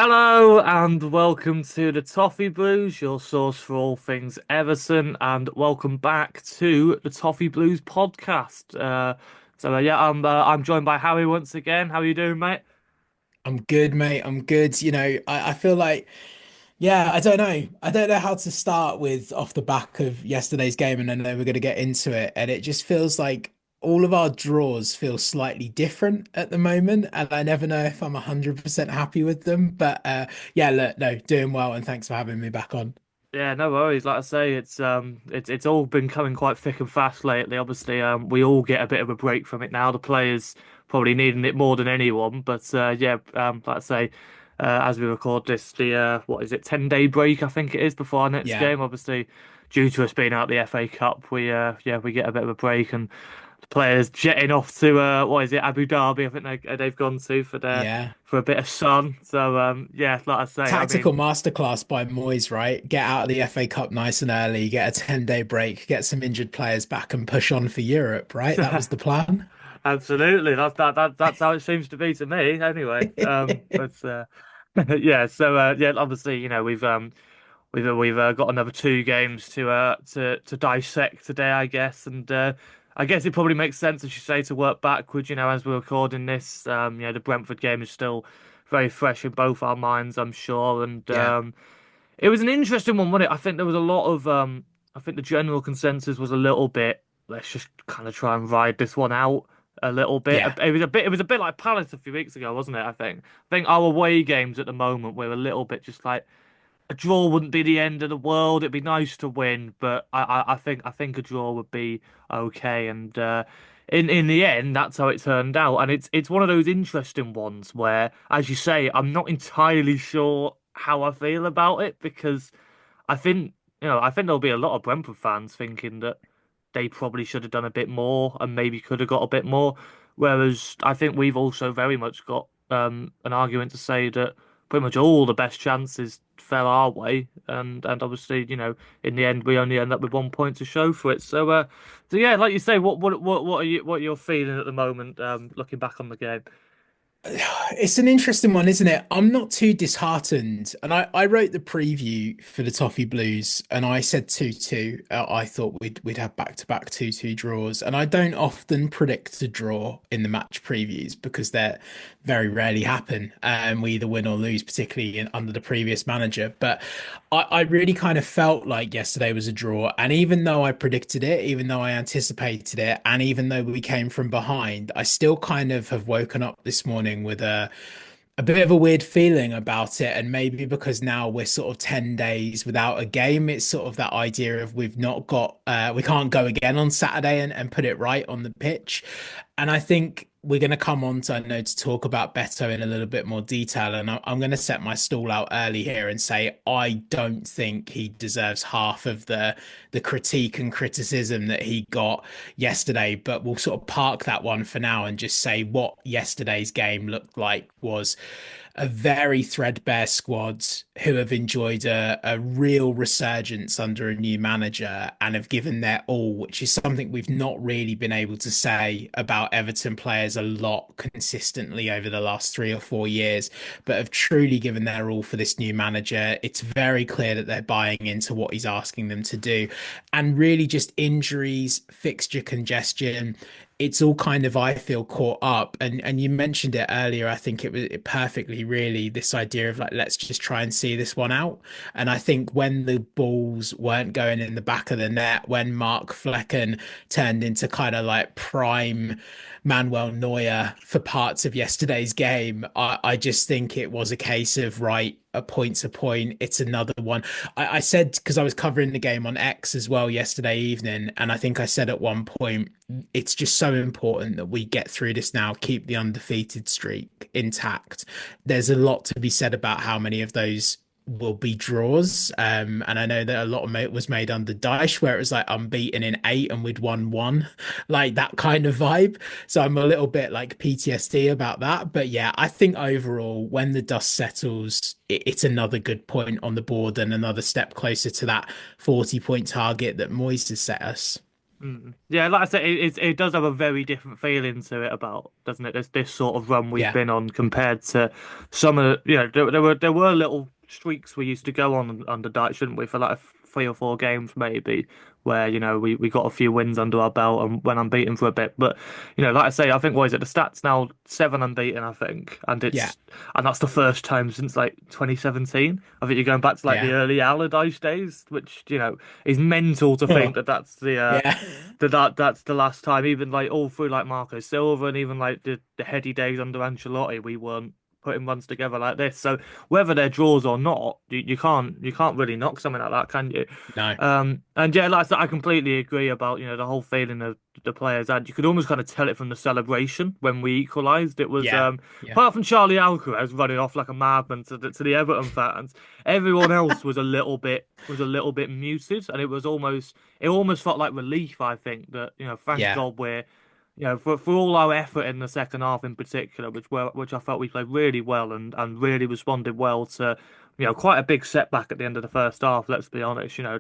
Hello and welcome to the Toffee Blues, your source for all things Everton, and welcome back to the Toffee Blues Podcast. I'm joined by Harry once again. How are you doing, mate? I'm good, mate. I'm good. I feel like, yeah, I don't know. I don't know how to start with off the back of yesterday's game, and I know we're going to get into it. And it just feels like all of our draws feel slightly different at the moment. And I never know if I'm 100% happy with them. But yeah, look, no, doing well. And thanks for having me back on. Yeah, no worries. Like I say, it's all been coming quite thick and fast lately. Obviously, we all get a bit of a break from it now. The players probably needing it more than anyone. But like I say, as we record this, the what is it, 10-day break I think it is before our next Yeah. game. Obviously, due to us being out the FA Cup, we get a bit of a break and the players jetting off to what is it, Abu Dhabi? I think they've gone to Yeah. for a bit of sun. So yeah, like I say, I mean. Tactical masterclass by Moyes, right? Get out of the FA Cup nice and early, get a 10-day break, get some injured players back and push on for Europe, right? That was the plan. Absolutely, that's how it seems to be to me, anyway. But yeah, yeah, obviously, we've got another two games to dissect today, I guess, and I guess it probably makes sense, as you say, to work backwards. As we're recording this, the Brentford game is still very fresh in both our minds, I'm sure, and Yeah. it was an interesting one, wasn't it? I think there was a lot of I think the general consensus was a little bit, let's just kind of try and ride this one out a little bit. Yeah. It was a bit like Palace a few weeks ago, wasn't it? I think our away games at the moment we're a little bit just like a draw wouldn't be the end of the world. It'd be nice to win, but I think a draw would be okay. And in the end, that's how it turned out. And it's one of those interesting ones where, as you say, I'm not entirely sure how I feel about it because I think I think there'll be a lot of Brentford fans thinking that they probably should have done a bit more and maybe could have got a bit more. Whereas I think we've also very much got an argument to say that pretty much all the best chances fell our way, and obviously, in the end, we only end up with 1 point to show for it. So yeah, like you say, what are you feeling at the moment, looking back on the game? It's an interesting one, isn't it? I'm not too disheartened. And I wrote the preview for the Toffee Blues and I said 2-2. I thought we'd have back-to-back 2-2 draws. And I don't often predict a draw in the match previews because they very rarely happen. And we either win or lose, particularly under the previous manager. But I really kind of felt like yesterday was a draw. And even though I predicted it, even though I anticipated it, and even though we came from behind, I still kind of have woken up this morning with a bit of a weird feeling about it. And maybe because now we're sort of 10 days without a game, it's sort of that idea of we've not got, we can't go again on Saturday and put it right on the pitch. And I think we're going to come on to, I know, to talk about Beto in a little bit more detail. And I'm going to set my stall out early here and say I don't think he deserves half of the critique and criticism that he got yesterday. But we'll sort of park that one for now and just say what yesterday's game looked like was a very threadbare squad who have enjoyed a real resurgence under a new manager and have given their all, which is something we've not really been able to say about Everton players a lot consistently over the last 3 or 4 years, but have truly given their all for this new manager. It's very clear that they're buying into what he's asking them to do. And really just injuries, fixture congestion, it's all kind of, I feel, caught up. And you mentioned it earlier. I think it perfectly, really, this idea of like, let's just try and see this one out. And I think when the balls weren't going in the back of the net, when Mark Flecken turned into kind of like prime Manuel Neuer for parts of yesterday's game, I just think it was a case of, right, a point's a point. It's another one. I said, because I was covering the game on X as well yesterday evening, and I think I said at one point, it's just so important that we get through this now, keep the undefeated streak intact. There's a lot to be said about how many of those will be draws. And I know that a lot of it was made under Dyche, where it was like unbeaten in eight and we'd won one, like that kind of vibe. So I'm a little bit like PTSD about that. But yeah, I think overall, when the dust settles, it's another good point on the board and another step closer to that 40-point target that Moyes has set us. Mm. Yeah, like I said, it does have a very different feeling to it about, doesn't it? This sort of run we've Yeah, been on compared to some of the, there were little streaks we used to go on under Dyche, shouldn't we, for like 3 or 4 games maybe, where we got a few wins under our belt and went unbeaten for a bit. But like I say, I think what is it? The stats now 7 unbeaten, I think, and yeah, that's the first time since like 2017. I think you're going back to like the yeah. early Allardyce days, which is mental to think Oh, that that's the yeah, that's the last time. Even like all through like Marco Silva and even like the heady days under Ancelotti, we weren't putting runs together like this. So whether they're draws or not, you can't really knock something like that, can you? no, And yeah, like I said, I completely agree about the whole feeling of the players had. You could almost kind of tell it from the celebration when we equalised. It was yeah, yeah, apart from Charlie Alcaraz running off like a madman to the Everton fans, everyone else was a little bit muted, and it almost felt like relief. I think that thank yeah, God we're for all our effort in the second half in particular, which I felt we played really well and really responded well to quite a big setback at the end of the first half. Let's be honest, yeah,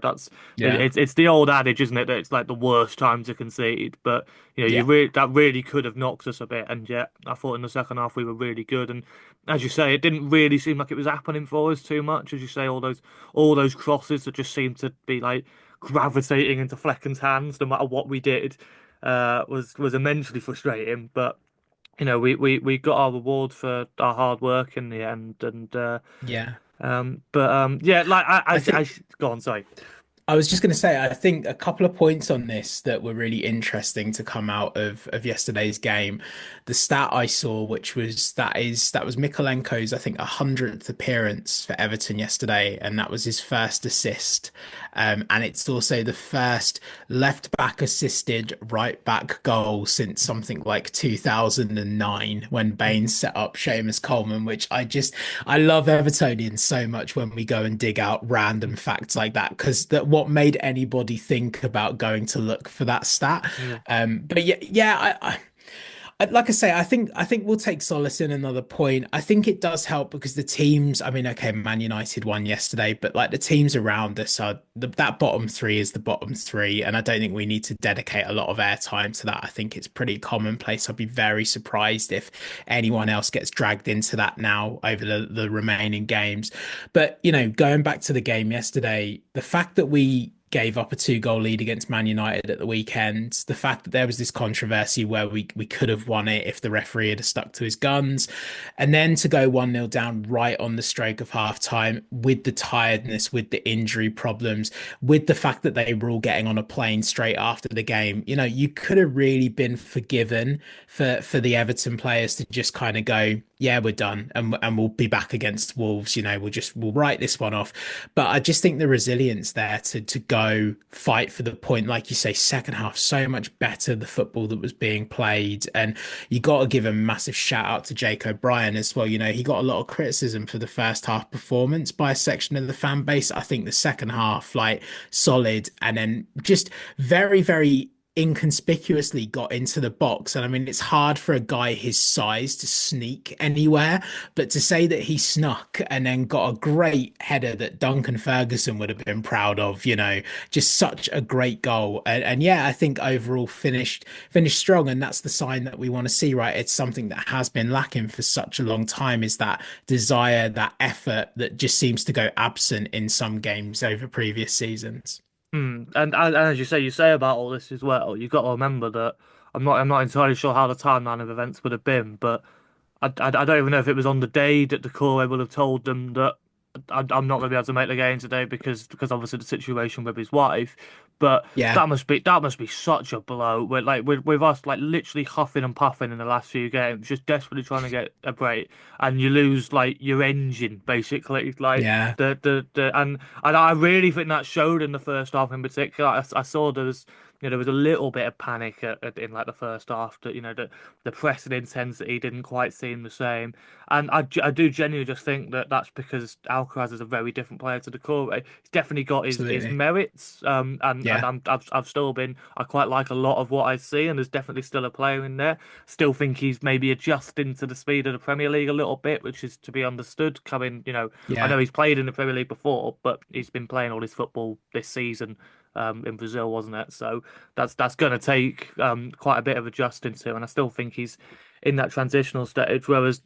it's the old adage, isn't it, that it's like the worst time to concede, but yeah, that really could have knocked us a bit, and yet I thought in the second half we were really good, and as you say, it didn't really seem like it was happening for us too much. As you say, all those crosses that just seemed to be like gravitating into Flecken's hands, no matter what we did, was immensely frustrating. But we got our reward for our hard work in the end, and yeah. yeah, like I think go on, sorry. I was just going to say, I think a couple of points on this that were really interesting to come out of yesterday's game. The stat I saw, which was that was Mikolenko's, I think, 100th appearance for Everton yesterday, and that was his first assist. And it's also the first left back assisted right back goal since something like 2009 when Baines set up Seamus Coleman, which I love Evertonians so much when we go and dig out random facts like that because that what made anybody think about going to look for that stat. Yeah. But yeah, yeah, like I say, I think we'll take solace in another point. I think it does help because the teams, I mean, okay, Man United won yesterday, but like the teams around us are that bottom three is the bottom three, and I don't think we need to dedicate a lot of airtime to that. I think it's pretty commonplace. I'd be very surprised if anyone else gets dragged into that now over the remaining games. But going back to the game yesterday, the fact that we gave up a 2-goal lead against Man United at the weekend. The fact that there was this controversy where we could have won it if the referee had stuck to his guns. And then to go 1-0 down right on the stroke of half time with the tiredness, with the injury problems, with the fact that they were all getting on a plane straight after the game. You could have really been forgiven for the Everton players to just kind of go, yeah, we're done, and we'll be back against Wolves. We'll write this one off. But I just think the resilience there to go fight for the point, like you say, second half so much better the football that was being played, and you got to give a massive shout out to Jake O'Brien as well. He got a lot of criticism for the first half performance by a section of the fan base. I think the second half, like solid, and then just very, very inconspicuously got into the box. And I mean, it's hard for a guy his size to sneak anywhere, but to say that he snuck and then got a great header that Duncan Ferguson would have been proud of, just such a great goal. And yeah, I think overall finished strong. And that's the sign that we want to see, right? It's something that has been lacking for such a long time is that desire, that effort that just seems to go absent in some games over previous seasons. And as you say about all this as well, you've got to remember that I'm not entirely sure how the timeline of events would have been, but I don't even know if it was on the day that the Corps would have told them that I'm not going to be able to make the game today because obviously the situation with his wife. But Yeah, that must be such a blow. With us like literally huffing and puffing in the last few games, just desperately trying to get a break, and you lose like your engine basically. Like yeah, and I really think that showed in the first half in particular. I saw there was a little bit of panic in like the first half that the pressing intensity didn't quite seem the same, and I do genuinely just think that that's because Alcaraz is a very different player to Decore. He's definitely got his absolutely. merits, and Yeah. I quite like a lot of what I see, and there's definitely still a player in there. Still think he's maybe adjusting to the speed of the Premier League a little bit, which is to be understood. Coming, I Yeah. know he's played in the Premier League before, but he's been playing all his football this season, in Brazil, wasn't it? So that's going to take quite a bit of adjusting to, and I still think he's in that transitional stage. Whereas,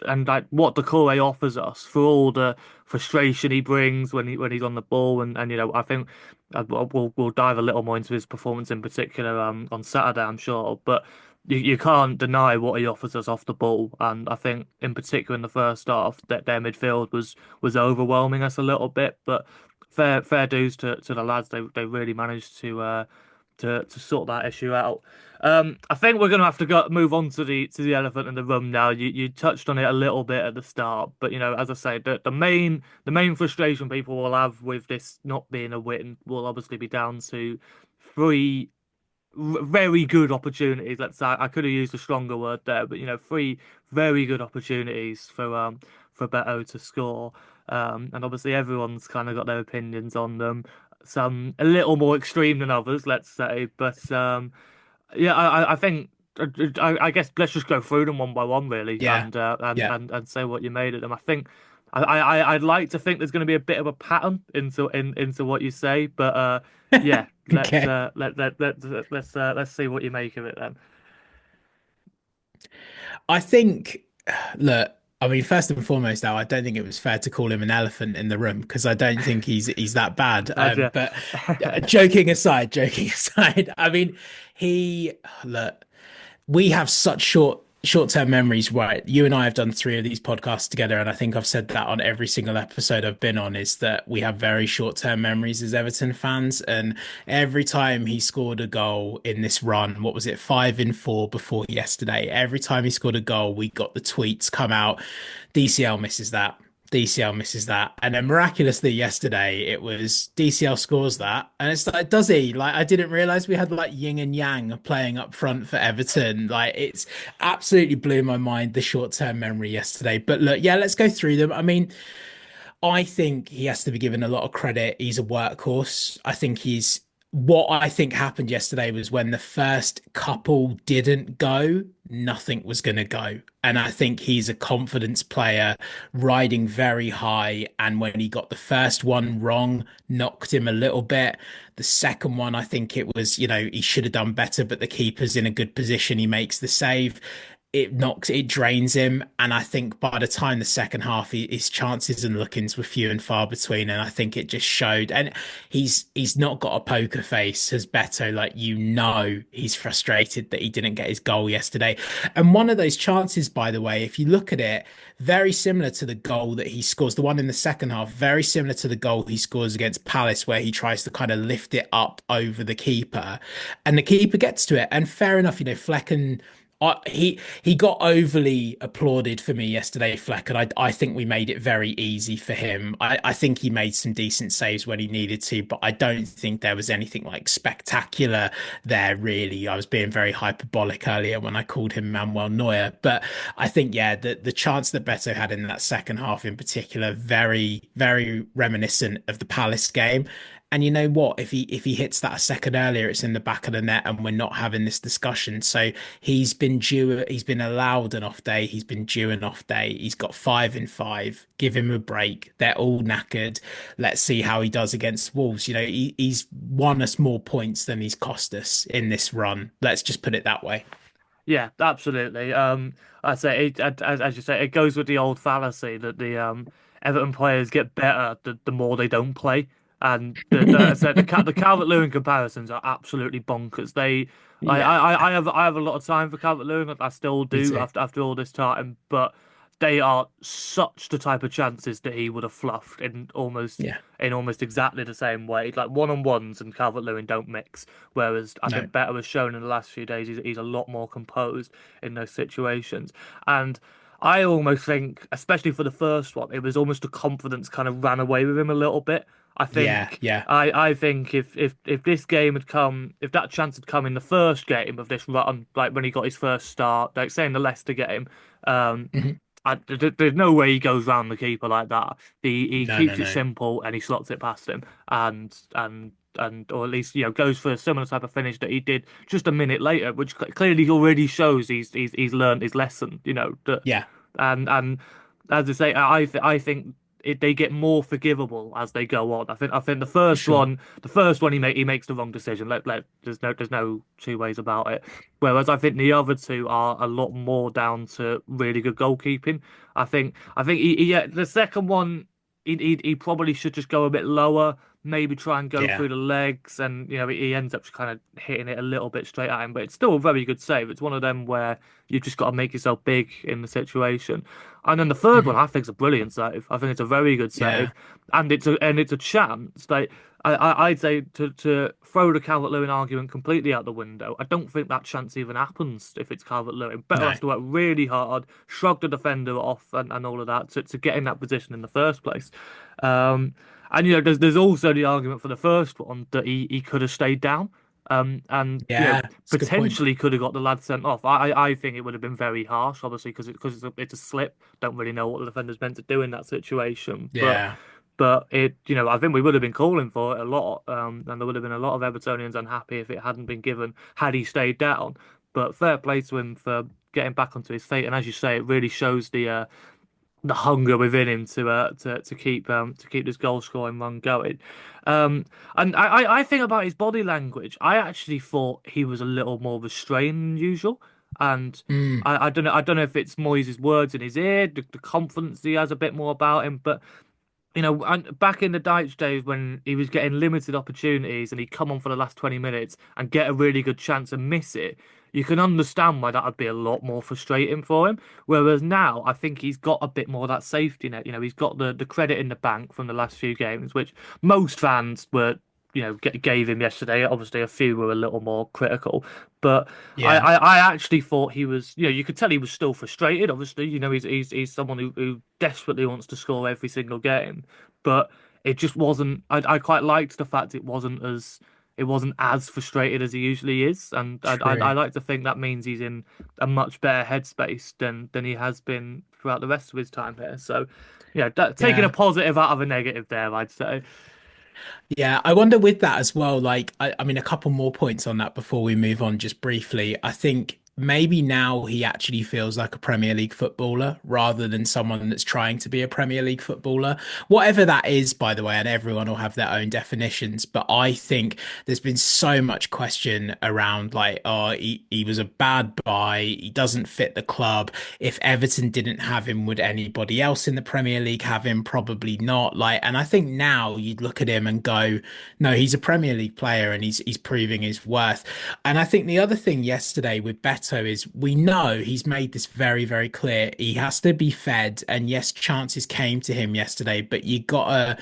and like what Decore offers us for all the frustration he brings when he's on the ball, and I think we'll dive a little more into his performance in particular on Saturday, I'm sure, but. You can't deny what he offers us off the ball, and I think in particular in the first half that their midfield was overwhelming us a little bit. But fair dues to the lads, they really managed to sort that issue out. I think we're gonna have to move on to the elephant in the room now. You touched on it a little bit at the start, but as I say, the main frustration people will have with this not being a win will obviously be down to three very good opportunities. Let's say I could have used a stronger word there, but three very good opportunities for Beto to score. And obviously everyone's kind of got their opinions on them. Some a little more extreme than others, let's say. But yeah, I think I guess let's just go through them one by one, really, Yeah, yeah. and say what you made of them. I think I'd like to think there's going to be a bit of a pattern into what you say, but yeah, let's Okay. let's see what you make of it then. I think, look, I mean, first and foremost, now, I don't think it was fair to call him an elephant in the room because I don't think he's that bad. Glad you. But joking aside, I mean, he look, we have such short-term memories, right? You and I have done three of these podcasts together, and I think I've said that on every single episode I've been on, is that we have very short-term memories as Everton fans. And every time he scored a goal in this run, what was it, 5 in 4 before yesterday? Every time he scored a goal, we got the tweets come out. DCL misses that. DCL misses that. And then miraculously yesterday it was DCL scores that. And it's like, does he? Like, I didn't realize we had like yin and yang playing up front for Everton. Like, it's absolutely blew my mind, the short-term memory yesterday. But look, yeah, let's go through them. I mean, I think he has to be given a lot of credit. He's a workhorse. What I think happened yesterday was when the first couple didn't go, nothing was going to go. And I think he's a confidence player riding very high. And when he got the first one wrong, knocked him a little bit. The second one, I think it was, he should have done better, but the keeper's in a good position. He makes the save. It drains him. And I think by the time the second half, his chances and lookings were few and far between. And I think it just showed. And he's not got a poker face, as Beto. Like, he's frustrated that he didn't get his goal yesterday. And one of those chances, by the way, if you look at it, very similar to the goal that he scores, the one in the second half, very similar to the goal he scores against Palace, where he tries to kind of lift it up over the keeper, and the keeper gets to it. And fair enough, Flecken. He got overly applauded for me yesterday, Fleck, and I think we made it very easy for him. I think he made some decent saves when he needed to, but I don't think there was anything like spectacular there, really. I was being very hyperbolic earlier when I called him Manuel Neuer, but I think, yeah, the chance that Beto had in that second half in particular, very, very reminiscent of the Palace game. And you know what? If he hits that a second earlier, it's in the back of the net, and we're not having this discussion. So he's been allowed an off day. He's been due an off day. He's got 5 in 5. Give him a break. They're all knackered. Let's see how he does against Wolves. He's won us more points than he's cost us in this run. Let's just put it that way. Yeah, absolutely. I say as you say, it goes with the old fallacy that the Everton players get better the more they don't play, and the Calvert-Lewin comparisons are absolutely bonkers. Yeah, I have a lot of time for Calvert-Lewin. I still me do too. after all this time, but they are such the type of chances that he would have fluffed Yeah, in almost exactly the same way. Like one-on-ones and Calvert-Lewin don't mix. Whereas I no, think Better has shown in the last few days he's a lot more composed in those situations. And I almost think, especially for the first one, it was almost the confidence kind of ran away with him a little bit. I yeah, think yeah, I think if this game had come, if that chance had come in the first game of this run, like when he got his first start, like saying the Leicester game, um, Mhm. there's no way he goes round the keeper like that. He No, no, keeps it no. simple and he slots it past him, or at least goes for a similar type of finish that he did just a minute later, which clearly already shows he's learned his lesson. That Yeah, and as I say, I think they get more forgivable as they go on. I think For sure. the first one he makes the wrong decision. There's no two ways about it. Whereas I think the other two are a lot more down to really good goalkeeping. I think yeah, the second one he probably should just go a bit lower, maybe try and go Yeah. through the legs, and he ends up just kind of hitting it a little bit straight at him. But it's still a very good save. It's one of them where you've just got to make yourself big in the situation. And then the third one, Mhm. I think, is a brilliant save. I think it's a very good Yeah. save, and it's a chance. Like I'd say to throw the Calvert-Lewin argument completely out the window. I don't think that chance even happens if it's Calvert-Lewin. Better No. has to work really hard, shrug the defender off, and all of that to get in that position in the first place. Um, and there's also the argument for the first one that he could have stayed down. And Yeah. It's a good point. potentially could have got the lad sent off. I think it would have been very harsh, obviously, because it's a slip. Don't really know what the defender's meant to do in that situation, Yeah. but I think we would have been calling for it a lot, and there would have been a lot of Evertonians unhappy if it hadn't been given had he stayed down. But fair play to him for getting back onto his feet, and as you say, it really shows the hunger within him to keep this goal scoring run going. Um, and I think about his body language. I actually thought he was a little more restrained than usual, and Mm. I don't know if it's Moyes' words in his ear, the confidence he has a bit more about him, but and back in the Dyche days when he was getting limited opportunities and he'd come on for the last 20 minutes and get a really good chance and miss it, you can understand why that would be a lot more frustrating for him. Whereas now, I think he's got a bit more of that safety net. He's got the credit in the bank from the last few games, which most fans were, gave him yesterday. Obviously, a few were a little more critical, but Yeah. I actually thought he was, you could tell he was still frustrated. Obviously, he's someone who desperately wants to score every single game, but it just wasn't. I quite liked the fact it wasn't as frustrated as he usually is, and I True. like to think that means he's in a much better headspace than he has been throughout the rest of his time here. So, taking a Yeah. positive out of a negative there, I'd say. Yeah, I wonder with that as well. Like, I mean, a couple more points on that before we move on, just briefly. I think maybe now he actually feels like a Premier League footballer rather than someone that's trying to be a Premier League footballer. Whatever that is, by the way, and everyone will have their own definitions. But I think there's been so much question around, like, oh, he was a bad buy. He doesn't fit the club. If Everton didn't have him, would anybody else in the Premier League have him? Probably not. Like, and I think now you'd look at him and go, no, he's a Premier League player and he's proving his worth. And I think the other thing yesterday with Beto is we know he's made this very, very clear. He has to be fed. And yes, chances came to him yesterday, but you gotta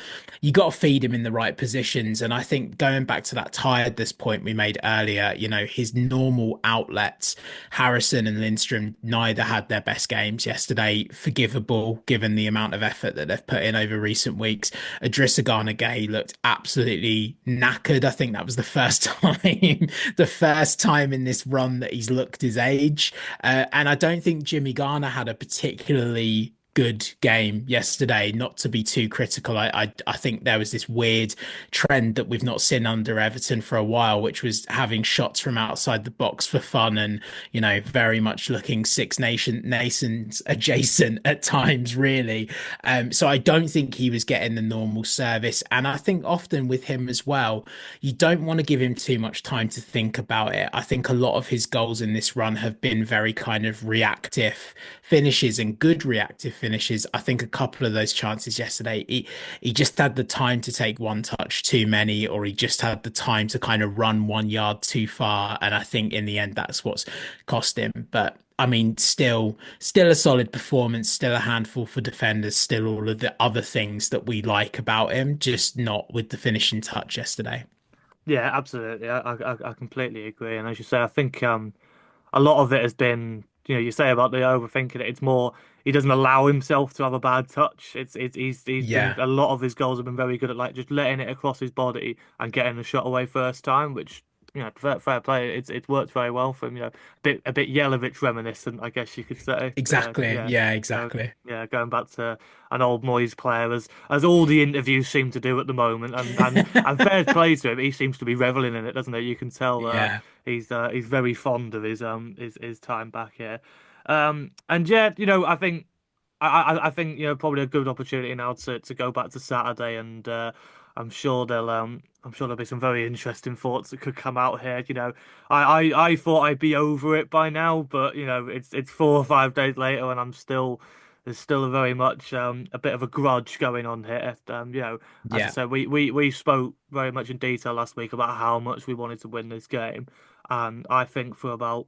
feed him in the right positions. And I think going back to that tiredness point we made earlier, his normal outlets, Harrison and Lindstrom neither had their best games yesterday. Forgivable given the amount of effort that they've put in over recent weeks. Idrissa Gay looked absolutely knackered. I think that was the first time, the first time in this run that he's looked his age. And I don't think Jimmy Garner had a particularly good game yesterday. Not to be too critical, I think there was this weird trend that we've not seen under Everton for a while, which was having shots from outside the box for fun and very much looking Nations adjacent at times, really. So I don't think he was getting the normal service, and I think often with him as well, you don't want to give him too much time to think about it. I think a lot of his goals in this run have been very kind of reactive finishes and good reactive finishes. I think a couple of those chances yesterday, he just had the time to take one touch too many, or he just had the time to kind of run 1 yard too far. And I think in the end, that's what's cost him. But I mean, still a solid performance, still a handful for defenders, still all of the other things that we like about him, just not with the finishing touch yesterday. Yeah, absolutely. I completely agree. And as you say, I think a lot of it has been, you say about the overthinking it. It's more he doesn't allow himself to have a bad touch. He's been Yeah, a lot of his goals have been very good at like just letting it across his body and getting the shot away first time, which fair play. It's worked very well for him. A bit Yelovich reminiscent, I guess you could say. exactly. Yeah. Yeah, So exactly. yeah, going back to an old Moyes player as all the interviews seem to do at the moment, and fair play to him, he seems to be reveling in it, doesn't he? You can tell Yeah. he's very fond of his time back here. And yeah, I think. I think probably a good opportunity now to go back to Saturday, and I'm sure there'll be some very interesting thoughts that could come out here. I thought I'd be over it by now, but it's 4 or 5 days later, and there's still a very much a bit of a grudge going on here. As I Yeah, said, we spoke very much in detail last week about how much we wanted to win this game, and I think for about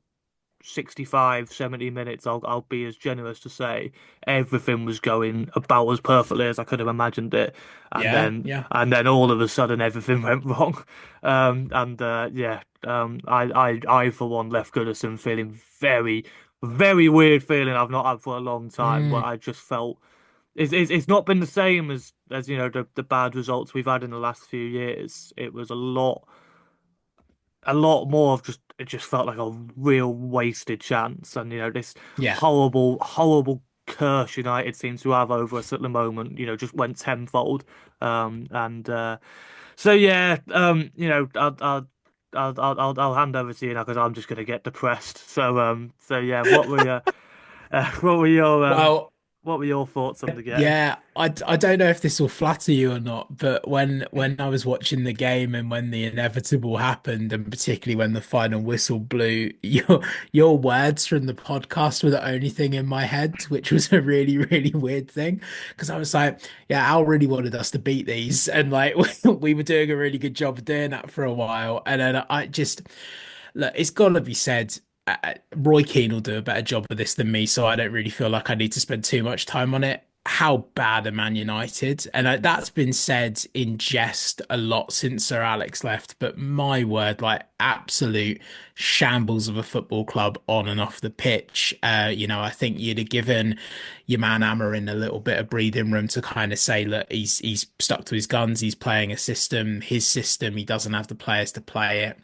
65, 70 minutes, I'll be as generous to say everything was going about as perfectly as I could have imagined it, and yeah, then yeah. and then all of a sudden everything went wrong, and yeah, I for one left Goodison feeling very, very weird feeling I've not had for a long time, where Mm, I just felt it's not been the same as the bad results we've had in the last few years. It was a lot more of just it just felt like a real wasted chance, and this yeah. horrible, horrible curse United seem to have over us at the moment, just went tenfold. And so yeah, I'll hand over to you now because I'm just gonna get depressed. So yeah, what were your Well, what were your thoughts on the game? yeah, I don't know if this will flatter you or not, but when I was watching the game and when the inevitable happened, and particularly when the final whistle blew, your words from the podcast were the only thing in my head, which was a really, really weird thing. Because I was like, yeah, Al really wanted us to beat these, and like we were doing a really good job of doing that for a while, and then I just look, it's got to be said. Roy Keane will do a better job of this than me, so I don't really feel like I need to spend too much time on it. How bad are Man United? And that's been said in jest a lot since Sir Alex left, but my word, like absolute shambles of a football club on and off the pitch. I think you'd have given your man Amarin a little bit of breathing room to kind of say, look, he's stuck to his guns, he's playing a system, his system, he doesn't have the players to play it.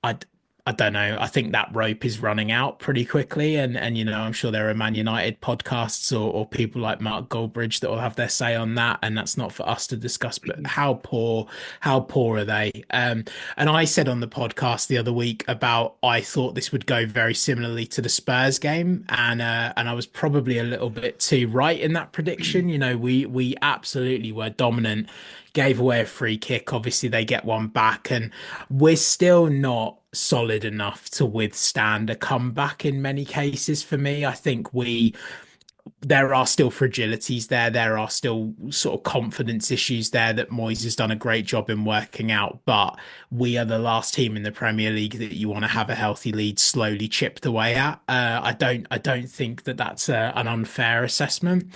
I I don't know. I think that rope is running out pretty quickly, and I'm sure there are Man United podcasts or people like Mark Goldbridge that will have their say on that, and that's not for us to discuss. But how poor are they? And I said on the podcast the other week about I thought this would go very similarly to the Spurs game, and I was probably a little bit too right in that prediction. We absolutely were dominant, gave away a free kick. Obviously, they get one back, and we're still not solid enough to withstand a comeback in many cases for me. I think there are still fragilities there. There are still sort of confidence issues there that Moyes has done a great job in working out. But we are the last team in the Premier League that you want to have a healthy lead slowly chipped away at. I don't think that that's an unfair assessment.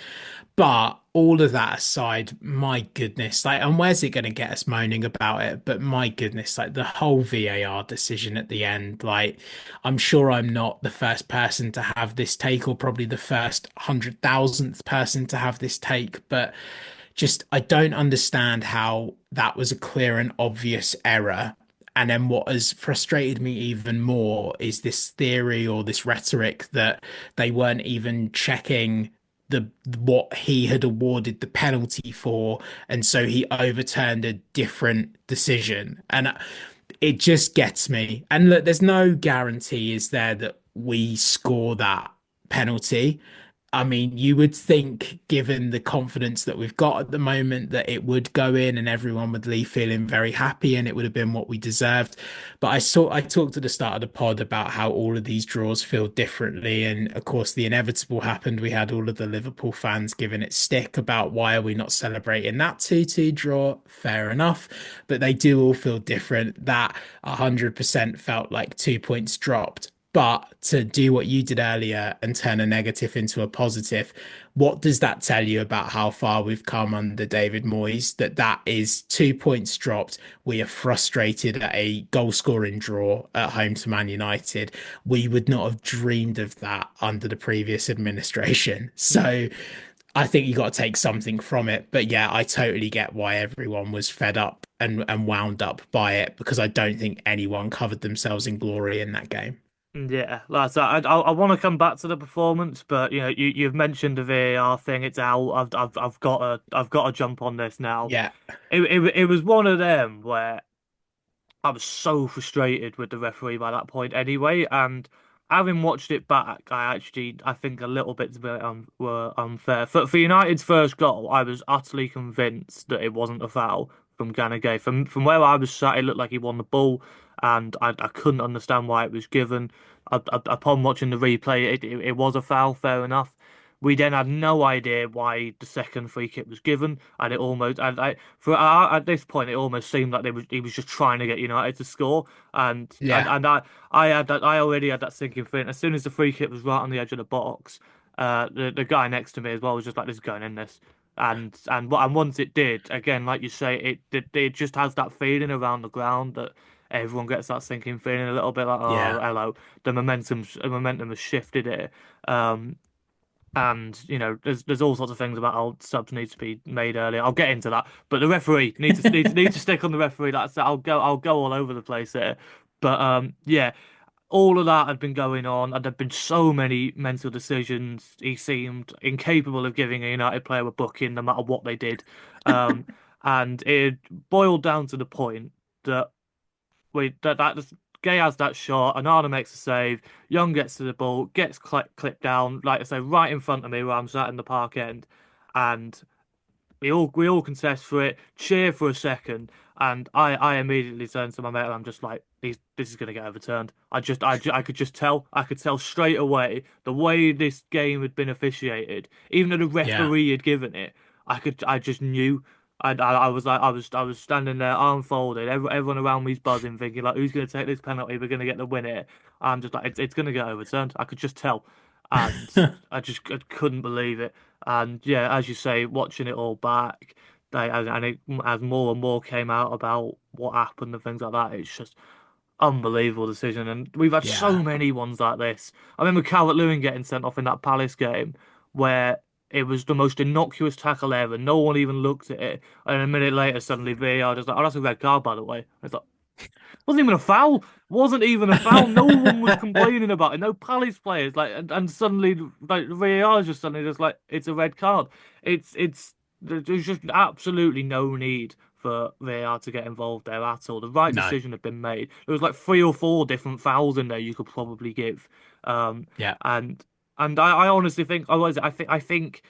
But all of that aside, my goodness, like, and where's it going to get us moaning about it? But my goodness, like the whole VAR decision at the end, like, I'm sure I'm not the first person to have this take, or probably the first 100,000th person to have this take, but just I don't understand how that was a clear and obvious error. And then what has frustrated me even more is this theory or this rhetoric that they weren't even checking the what he had awarded the penalty for, and so he overturned a different decision. And it just gets me. And look, there's no guarantee, is there, that we score that penalty. I mean, you would think, given the confidence that we've got at the moment, that it would go in and everyone would leave feeling very happy and it would have been what we deserved. But I talked at the start of the pod about how all of these draws feel differently. And of course, the inevitable happened. We had all of the Liverpool fans giving it stick about why are we not celebrating that 2-2 draw? Fair enough. But they do all feel different. That 100% felt like 2 points dropped. But to do what you did earlier and turn a negative into a positive, what does that tell you about how far we've come under David Moyes? That is 2 points dropped. We are frustrated at a goal scoring draw at home to Man United. We would not have dreamed of that under the previous administration. So I think you got to take something from it. But yeah, I totally get why everyone was fed up and wound up by it, because I don't think anyone covered themselves in glory in that game. Yeah, that's I want to come back to the performance, but you've mentioned the VAR thing. It's out. I've got to jump on this now. Yeah. It was one of them where I was so frustrated with the referee by that point anyway, and having watched it back, I think a little bits of it were unfair. For United's first goal, I was utterly convinced that it wasn't a foul from Ganagay. From where I was sat, it looked like he won the ball, and I couldn't understand why it was given. Upon watching the replay, it was a foul, fair enough. We then had no idea why the second free kick was given, and it almost, and at this point, it almost seemed like he was just trying to get United to score, Yeah, I already had that sinking feeling. As soon as the free kick was right on the edge of the box, the guy next to me as well was just like, "This is going in this," and once it did, again, like you say, it just has that feeling around the ground that everyone gets that sinking feeling a little bit like, "Oh, yeah, hello, the momentum has shifted here." Um, and there's all sorts of things about how subs need to be made earlier. I'll get into that, but the referee need to stick on the referee. That's it. I'll go all over the place here, but yeah, all of that had been going on, and there'd been so many mental decisions. He seemed incapable of giving a United player a booking, no matter what they did, um, and it boiled down to the point that Gay has that shot, Anana makes a save, Young gets to the ball, gets clipped down, like I say, right in front of me where I'm sat in the park end, and we all contest for it, cheer for a second, and I immediately turn to my mate and I'm just like, this is gonna get overturned. I could just tell, I could tell straight away the way this game had been officiated, even though the yeah. referee had given it, I just knew. I was like, I was standing there, arm folded, everyone around me's buzzing, thinking like, who's gonna take this penalty? We're gonna get the win here. I'm just like, it's gonna get overturned. I could just tell, and I couldn't believe it. And yeah, as you say, watching it all back, as more and more came out about what happened and things like that, it's just unbelievable decision. And we've had so Yeah, many ones like this. I remember Calvert-Lewin getting sent off in that Palace game where it was the most innocuous tackle ever. No one even looked at it, and a minute later, suddenly VAR just like, "Oh, that's a red card, by the way." It's like, wasn't even a foul. Wasn't even a foul. No one was complaining about it. No Palace players and suddenly like the VAR is just suddenly just like it's a red card. There's just absolutely no need for VAR to get involved there at all. The right no, decision had been made. There was like three or four different fouls in there you could probably give. Um, yeah, and I honestly think, oh, what is it? I think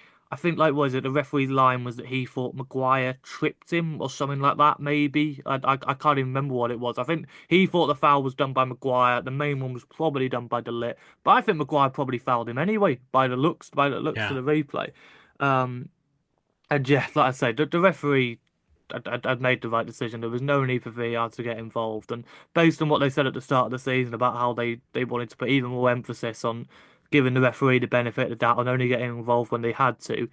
like was it the referee's line was that he thought Maguire tripped him or something like that maybe. I can't even remember what it was. I think he thought the foul was done by Maguire. The main one was probably done by De Ligt, but I think Maguire probably fouled him anyway by the looks of yeah, the replay. Um, and yeah, like I say, the referee had made the right decision. There was no need for VAR to get involved, and based on what they said at the start of the season about how they wanted to put even more emphasis on giving the referee the benefit of the doubt and only getting involved when they had to,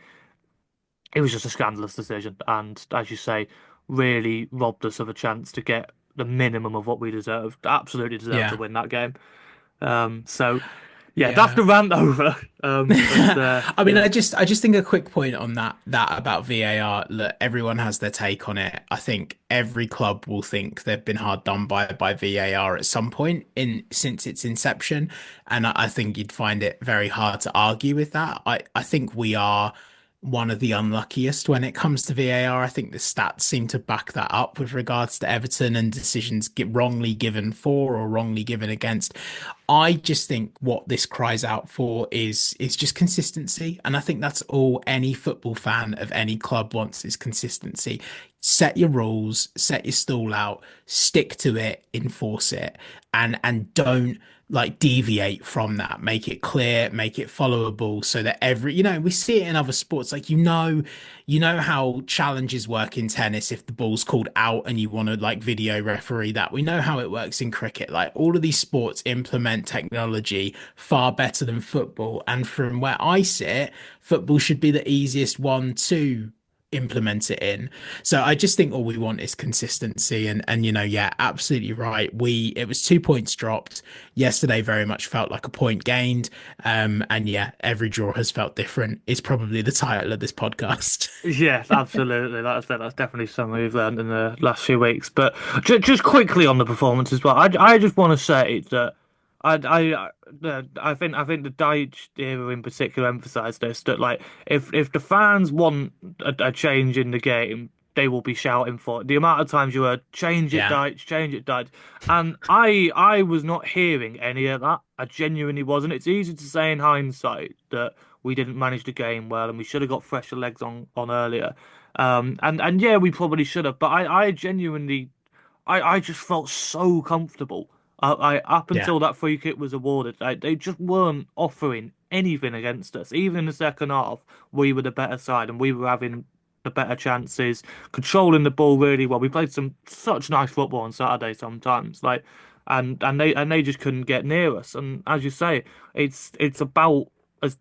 it was just a scandalous decision, and as you say, really robbed us of a chance to get the minimum of what we deserved. Absolutely deserved to yeah, win that game. So yeah, that's yeah. the rant over. But I mean, yeah, I just think a quick point on that about VAR. Look, everyone has their take on it. I think every club will think they've been hard done by VAR at some point in since its inception, and I think you'd find it very hard to argue with that. I think we are one of the unluckiest when it comes to VAR. I think the stats seem to back that up with regards to Everton and decisions get wrongly given for or wrongly given against. I just think what this cries out for is just consistency, and I think that's all any football fan of any club wants is consistency. Set your rules, set your stall out, stick to it, enforce it, and don't like deviate from that. Make it clear, make it followable so that we see it in other sports. Like you know how challenges work in tennis if the ball's called out and you want to like video referee that. We know how it works in cricket. Like all of these sports implement technology far better than football. And from where I sit, football should be the easiest one to implement it in. So I just think all we want is consistency and yeah, absolutely right. It was 2 points dropped. Yesterday very much felt like a point gained. And yeah, every draw has felt different is probably the title of this podcast. yeah, absolutely. Like I said, that's definitely something we've learned in the last few weeks. But just quickly on the performance as well, I just want to say that I think the Dyche era in particular emphasised this that like if the fans want a change in the game, they will be shouting for it. The amount of times you heard change it, Yeah. Dyche, change it, Dyche, and I was not hearing any of that. I genuinely wasn't. It's easy to say in hindsight that we didn't manage the game well and we should have got fresher legs on earlier. And yeah, we probably should have. But I genuinely I just felt so comfortable. Up Yeah. until that free kick was awarded, they just weren't offering anything against us. Even in the second half, we were the better side and we were having the better chances, controlling the ball really well. We played some such nice football on Saturday sometimes, and they just couldn't get near us. And as you say, it's about as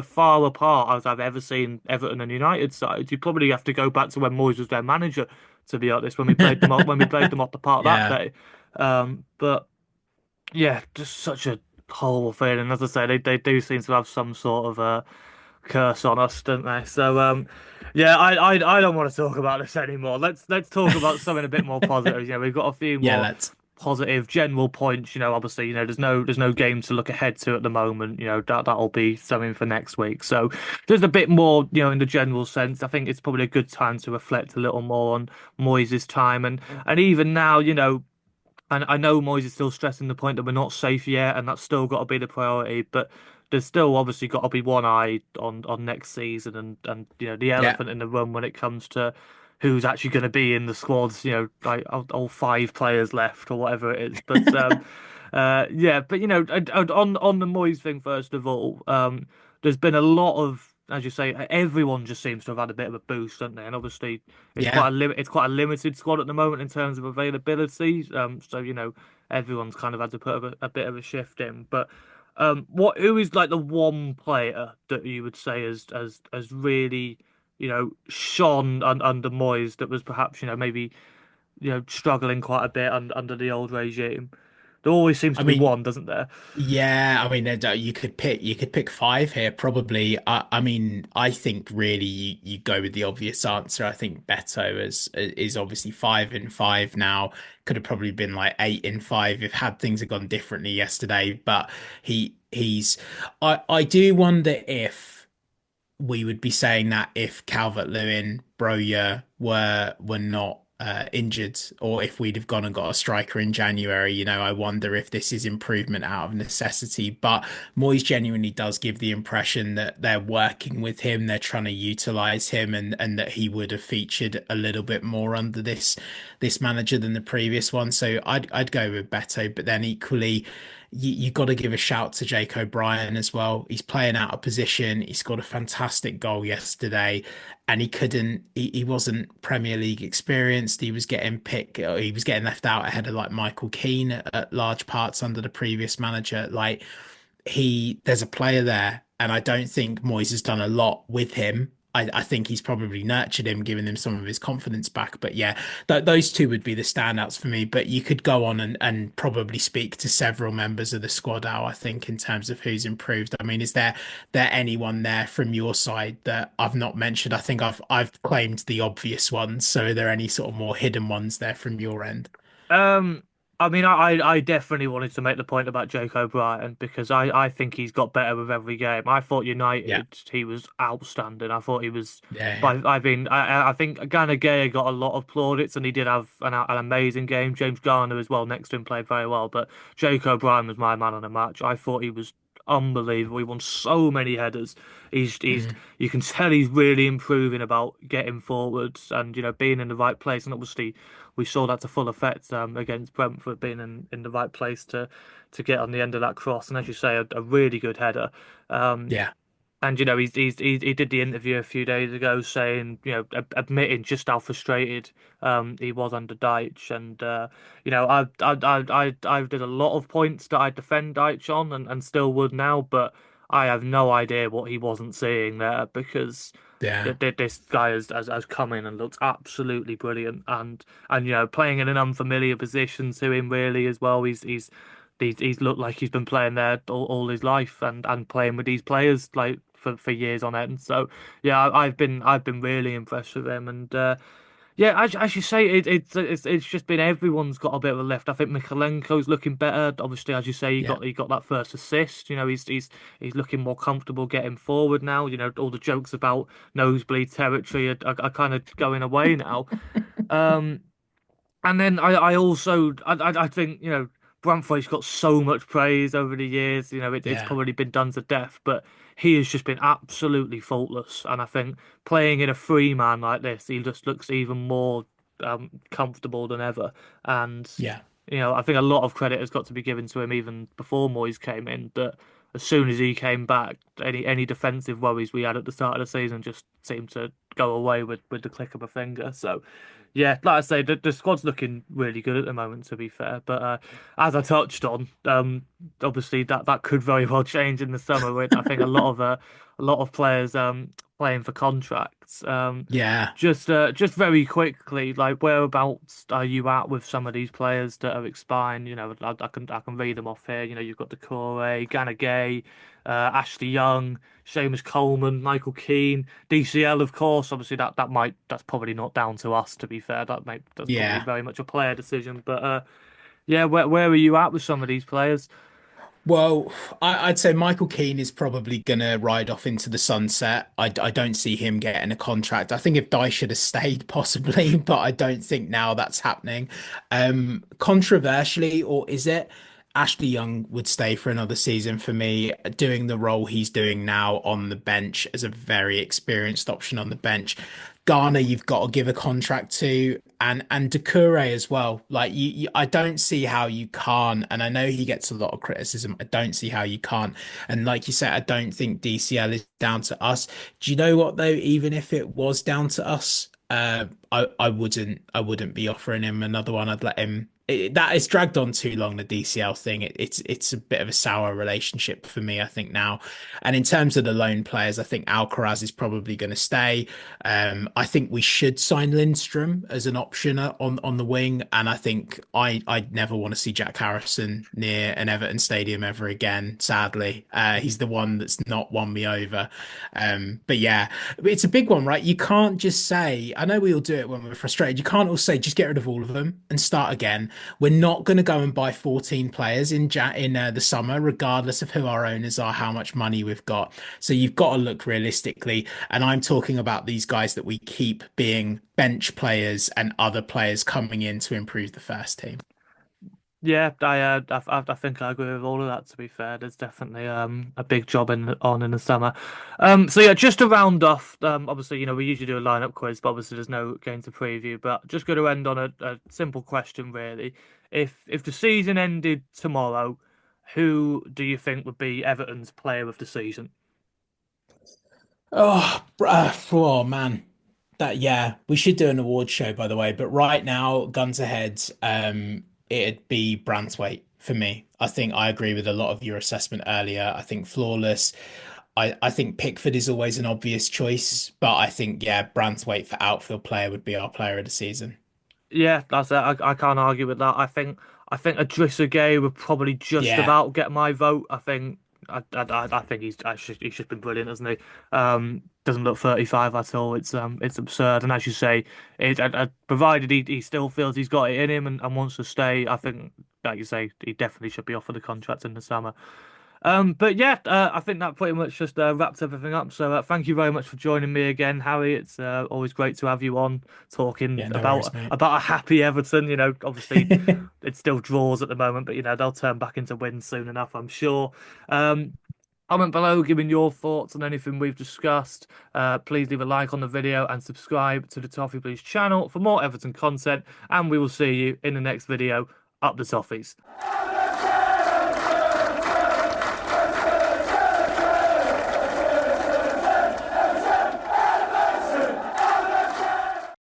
far apart as I've ever seen Everton and United sides. You probably have to go back to when Moyes was their manager, to be honest, when we played them off the park that Yeah. day. But yeah, just such a horrible feeling. As I say, they do seem to have some sort of curse on us, don't they? So yeah, I don't want to talk about this anymore. Let's talk about something a bit more positive. We've got a few Yeah, more let's. positive general points. Obviously, there's no games to look ahead to at the moment. That'll be something for next week. So just a bit more, in the general sense. I think it's probably a good time to reflect a little more on Moyes' time and even now, and I know Moyes is still stressing the point that we're not safe yet, and that's still got to be the priority. But there's still obviously got to be one eye on next season, and the Yeah. elephant in the room when it comes to who's actually going to be in the squads. Like all five players left or whatever it is. But yeah. But on the Moyes thing first of all, there's been a lot of, as you say, everyone just seems to have had a bit of a boost, don't they? And obviously, Yeah. it's quite a limited squad at the moment in terms of availability. So everyone's kind of had to put a bit of a shift in. But who is like the one player that you would say has really shone under Moyes that was perhaps maybe struggling quite a bit under the old regime? There always seems I to be mean, one, doesn't there? yeah, I mean, you could pick five here probably. I mean, I think really you go with the obvious answer. I think Beto is obviously 5 in 5 now. Could have probably been like 8 in 5 if had things had gone differently yesterday. But he's. I do wonder if we would be saying that if Calvert-Lewin, Broja were not injured, or if we'd have gone and got a striker in January. I wonder if this is improvement out of necessity. But Moyes genuinely does give the impression that they're working with him, they're trying to utilize him, and that he would have featured a little bit more under this manager than the previous one. So I'd go with Beto, but then equally you got to give a shout to Jake O'Brien as well. He's playing out of position. He scored a fantastic goal yesterday, and he wasn't Premier League experienced. He was getting left out ahead of like Michael Keane at large parts under the previous manager. Like there's a player there, and I don't think Moyes has done a lot with him. I think he's probably nurtured him, given him some of his confidence back. But yeah, those two would be the standouts for me. But you could go on and probably speak to several members of the squad now, I think, in terms of who's improved. I mean, is there anyone there from your side that I've not mentioned? I think I've claimed the obvious ones. So are there any sort of more hidden ones there from your end? Um, I mean, I definitely wanted to make the point about Jake O'Brien because I think he's got better with every game. I thought Yeah, United, he was outstanding. I thought he was, yeah, but I think Gana Gaya got a lot of plaudits and he did have an amazing game. James Garner as well next to him played very well, but Jake O'Brien was my man of the match. I thought he was unbelievable. He won so many headers. yeah. You can tell he's really improving about getting forwards and being in the right place. And obviously, we saw that to full effect against Brentford, being in the right place to get on the end of that cross. And as you say, a really good header. Um, Yeah. and he did the interview a few days ago saying, admitting just how frustrated he was under Deitch, and I did a lot of points that I defend Deitch on, and still would now, but I have no idea what he wasn't seeing there because Yeah. this guy has come in and looked absolutely brilliant, and playing in an unfamiliar position to him really as well. He's looked like he's been playing there all his life and playing with these players like for years on end. So yeah, I've been really impressed with him, and Yeah, as you say, it's just been everyone's got a bit of a lift. I think Mikalenko's looking better. Obviously, as you say, Yeah, he got that first assist. You know, he's looking more comfortable getting forward now. You know, all the jokes about nosebleed territory are kind of going away now. Um, and then I also I think Brentford's got so much praise over the years. You know it's yeah, probably been done to death, but he has just been absolutely faultless. And I think playing in a free man like this, he just looks even more comfortable than ever. And yeah, I think a lot of credit has got to be given to him even before Moyes came in. That as soon as he came back, any defensive worries we had at the start of the season just seemed to go away with the click of a finger. So. Yeah, like I say, the squad's looking really good at the moment, to be fair. But as I touched on, obviously that could very well change in the summer. With I think a lot of players playing for contracts. yeah. Just very quickly, like whereabouts are you at with some of these players that are expiring? I can read them off here. You've got Decore, Gana Gay, Ashley Young, Seamus Coleman, Michael Keane. DCL, of course, obviously that's probably not down to us to be fair. That's probably Yeah. very much a player decision. But yeah, where are you at with some of these players? Well, I'd say Michael Keane is probably going to ride off into the sunset. I don't see him getting a contract. I think if Dye should have stayed, possibly, but I don't think now that's happening. Controversially, or is it? Ashley Young would stay for another season for me, doing the role he's doing now on the bench as a very experienced option on the bench. Garner, you've got to give a contract to, and Doucouré as well. Like I don't see how you can't. And I know he gets a lot of criticism. I don't see how you can't. And like you said, I don't think DCL is down to us. Do you know what though? Even if it was down to us, I wouldn't be offering him another one. I'd let him. That is dragged on too long. The DCL thing. It's a bit of a sour relationship for me. I think now. And in terms of the loan players, I think Alcaraz is probably going to stay. I think we should sign Lindstrom as an option on the wing, and I think I'd never want to see Jack Harrison near an Everton stadium ever again. Sadly, he's the one that's not won me over. But yeah, it's a big one, right? You can't just say. I know we all do it when we're frustrated. You can't all say just get rid of all of them and start again. We're not going to go and buy 14 players in the summer, regardless of who our owners are, how much money we've got. So you've got to look realistically. And I'm talking about these guys that we keep being bench players and other players coming in to improve the first team. Yeah, I think I agree with all of that. To be fair, there's definitely a big job in the summer. So yeah, just to round off, obviously we usually do a lineup quiz, but obviously there's no game to preview. But just going to end on a simple question, really. If the season ended tomorrow, who do you think would be Everton's player of the season? Oh man. That yeah, we should do an award show by the way, but right now, guns ahead, it'd be Brantwaite for me. I think I agree with a lot of your assessment earlier. I think flawless. I think Pickford is always an obvious choice, but I think yeah, Brantwaite for outfield player would be our player of the season. Yeah, that's it. I can't argue with that. I think Idrissa Gueye would probably just Yeah. about get my vote. I think he's just been brilliant, hasn't he? Doesn't look 35 at all. It's absurd. And as you say, provided he still feels he's got it in him and wants to stay, I think, like you say, he definitely should be offered a contract in the summer. But yeah, I think that pretty much just wraps everything up. So thank you very much for joining me again, Harry. It's always great to have you on talking Yeah, no worries, mate. about a happy Everton. Obviously it still draws at the moment, but they'll turn back into wins soon enough, I'm sure. Comment below, giving your thoughts on anything we've discussed. Please leave a like on the video and subscribe to the Toffee Blues channel for more Everton content. And we will see you in the next video. Up the Toffees.